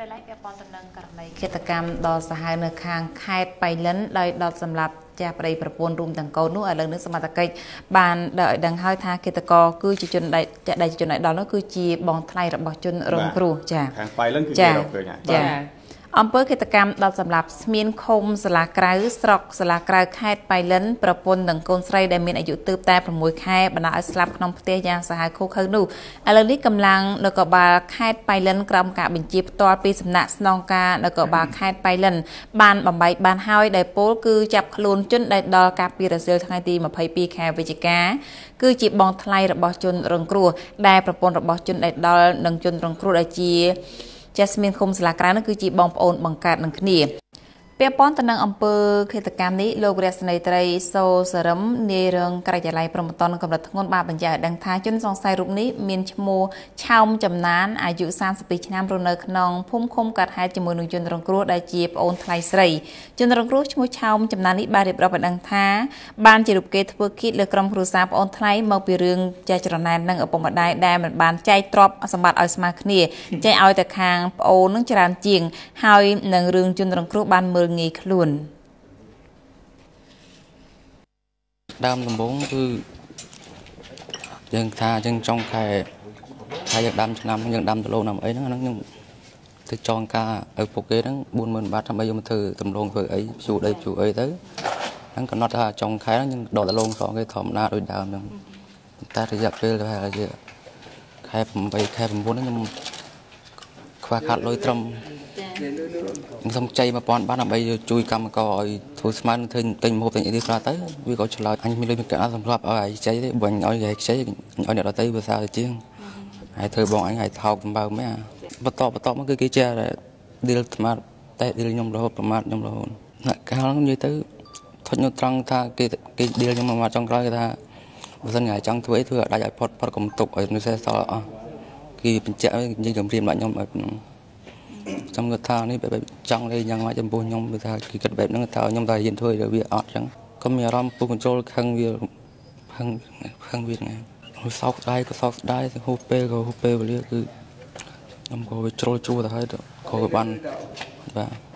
lại lại việc bọn tận năng này khi ta cam đo xã hai nơi khang khai bay lớn đòi đọt sầm lập cha bayประពន្ធរួមទាំងកូននោះឥឡូវនេះសមត្ថកិច្ចបានដឹងហើយថាគិតកោគឺជាជនដែលជនដល់នោះគឺជាបងថ្លៃរបស់ជនរងគ្រោះចាខាងបាយលឹងគឺគេរកឃើញចាអំពើគិតកម្មដល់សម្រាប់ស្មានឃុំសាលាក្រៅស្រុកសាលាក្រៅខេត្តបៃលិនប្រពន្ធនឹងកូនស្រីដែលមានអាយុទើបតែ6ខែបណ្ដាឲ្យស្លាប់ក្នុងផ្ទះយ៉ាងសាហាវឃោឃៅនោះឥឡូវនេះកម្លាំងនគរបាលខេត្តបៃលិនក្រោមការបញ្ជាផ្ទាល់ពីសំណាក់ស្នងការនគរបាលខេត្តបៃលិនបានបំបីបានហើយដែលពលគឺចាប់ខ្លួនជនដែលដល់ការពីរសៀលថ្ងៃទី22ខែវិច្ឆិកាគឺជាបងថ្លៃរបស់ជនរងគ្រោះដែលប្រពន្ធរបស់ជនដែលដល់នឹងជនរងគ្រោះដែលជាចាស្មានឃុំសាលាក្រៅនោះគឺជាបងប្អូនបង្កើតនឹងគ្នាពាក់ព័ន្ធទៅនឹងអង្គើឃាតកម្មនេះលោករស្នីត្រីសូសរឹមនាយរងក្រចល័យប្រមតនកម្រិតធ្ងន់បានបញ្ជាក់ឲ្យដឹងថាជនសង្ស័យរូបនេះមានឈ្មោះឆោមចំណានអាយុ32ឆ្នាំរស់នៅក្នុងភូមិឃុំកាត់ហេតុជាមួយនឹងជនរងគ្រោះដែលជាប្អូនថ្លៃស្រីជនរងគ្រោះឈ្មោះឆោមចំណាននេះបានរៀបរាប់ឲ្យដឹងថាបានជារូបគេធ្វើគៀតលើក្រុមគ្រួសារប្អូនថ្លៃមកពីរឿងចាស់ច្រណែននិងឪពុកម្ដាយដែលមិនបានចែកទ្រព្យសម្បត្តិឲ្យស្មើគ្នាចែកឲ្យតែខាងប្អូននឹងច្រើនជាងហើយនឹងរឿងជនរងគ្រោះបានមើលងាយខ្លួនដើមដំបូងគឺយើងថាយើងចង់ខែយើងដាំឆ្នាំយើងដាំដលូណាំអីហ្នឹងខ្ញុំទៅចងការឲ្យពួកគេហ្នឹង40000បាតដើម្បីយកមកធ្វើតម្លងធ្វើអីភ្ជួរដីភ្ជួរអីទៅហ្នឹងកំណត់ថាចុងខែហ្នឹងយើងដកដលងសងគេធម្មតាដូចដើមហ្នឹងតែរយៈពេលប្រហែលជាខែ8ខែ9ហ្នឹងខ្ញុំខ្វះខាតលុយត្រឹមខ្ញុំសុំចៃ1000បាតដើម្បីជួយកម្មករឲ្យធ្វើស្មានធ្វើទិញម្ហូបទិញអីទីខ្លះទៅវាក៏ឆ្លើយអញមានលុយមិនកាត់សម្រាប់ឲ្យចៃទេបើអញឲ្យគេខ្ចីឲ្យអ្នកដទៃវាសារទៅជាងហើយធ្វើបងអញឲ្យថោកសម្បើមែនបន្តមកគឺគេចេះឌីលស្មាតតែឌីលខ្ញុំរហូតប្រមាថខ្ញុំរហូតអ្នកកាលនិយាយទៅថុចនោះត្រង់ថាគេឌីលខ្ញុំមកចុងក្រោយគេថាបើសិនថ្ងៃចង់ធ្វើអីធ្វើឲ្យដាច់ឲ្យផុតកុំទុកឲ្យនៅសេសសល់អស់គេបញ្ជាក់និយាយជំរាបដាក់ខ្ញុំឲ្យចាំគាត់ថានេះបែបចង់លេងយ៉ាងម៉េចចំពោះខ្ញុំគឺថាគេគិតបែបហ្នឹងថាខ្ញុំតែហ៊ានធ្វើឲ្យវាអត់ចឹងក៏មានអារម្មណ៍ពុះកញ្ចូលខឹងវាខឹងវាហ្នឹងហើយសោកស្ដាយក៏សោកស្ដាយហូបពេលវេលាគឺខ្ញុំក៏វាជ្រុលជួរទៅហើយក៏បានបាទ